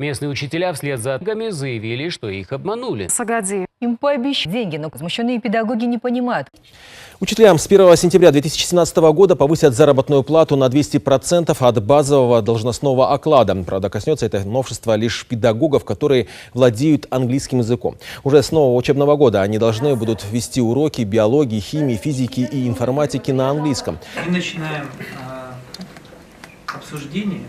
Местные учителя вслед за итогами заявили, что их обманули. Сагади. Им пообещали деньги, но возмущенные педагоги не понимают. Учителям с 1 сентября 2017 года повысят заработную плату на 200% от базового должностного оклада. Правда, коснется это новшество лишь педагогов, которые владеют английским языком. Уже с нового учебного года они должны будут вести уроки биологии, химии, физики и информатики на английском. Мы начинаем обсуждение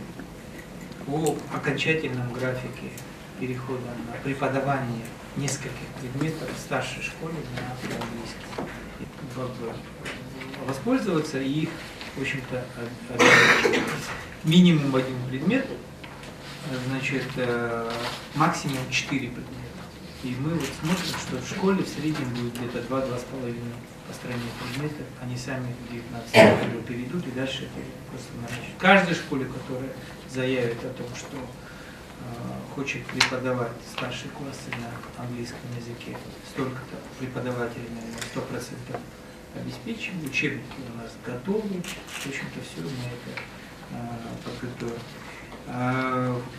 о окончательном графике перехода на преподавание нескольких предметов в старшей школе на английском. Воспользоваться и их, в общем-то, минимум один предмет, значит, максимум 4 предмета. И мы вот смотрим, что в школе в среднем будет где-то 2-2,5 по стране предметов, они сами в 19 году перейдут и дальше это просто наращивают. В каждой школе, которая заявит о том, что хочет преподавать старшие классы на английском языке, столько-то преподавателей, наверное, 100% обеспечим, учебники у нас готовы, в общем-то все мы это подготовим.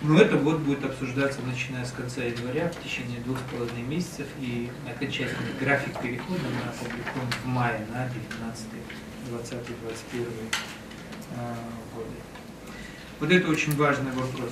Но это вот будет обсуждаться начиная с конца января в течение 2,5 месяцев, и окончательный график перехода мы опубликуем в мае на 19, 20, 21 годы. Вот это очень важный вопрос.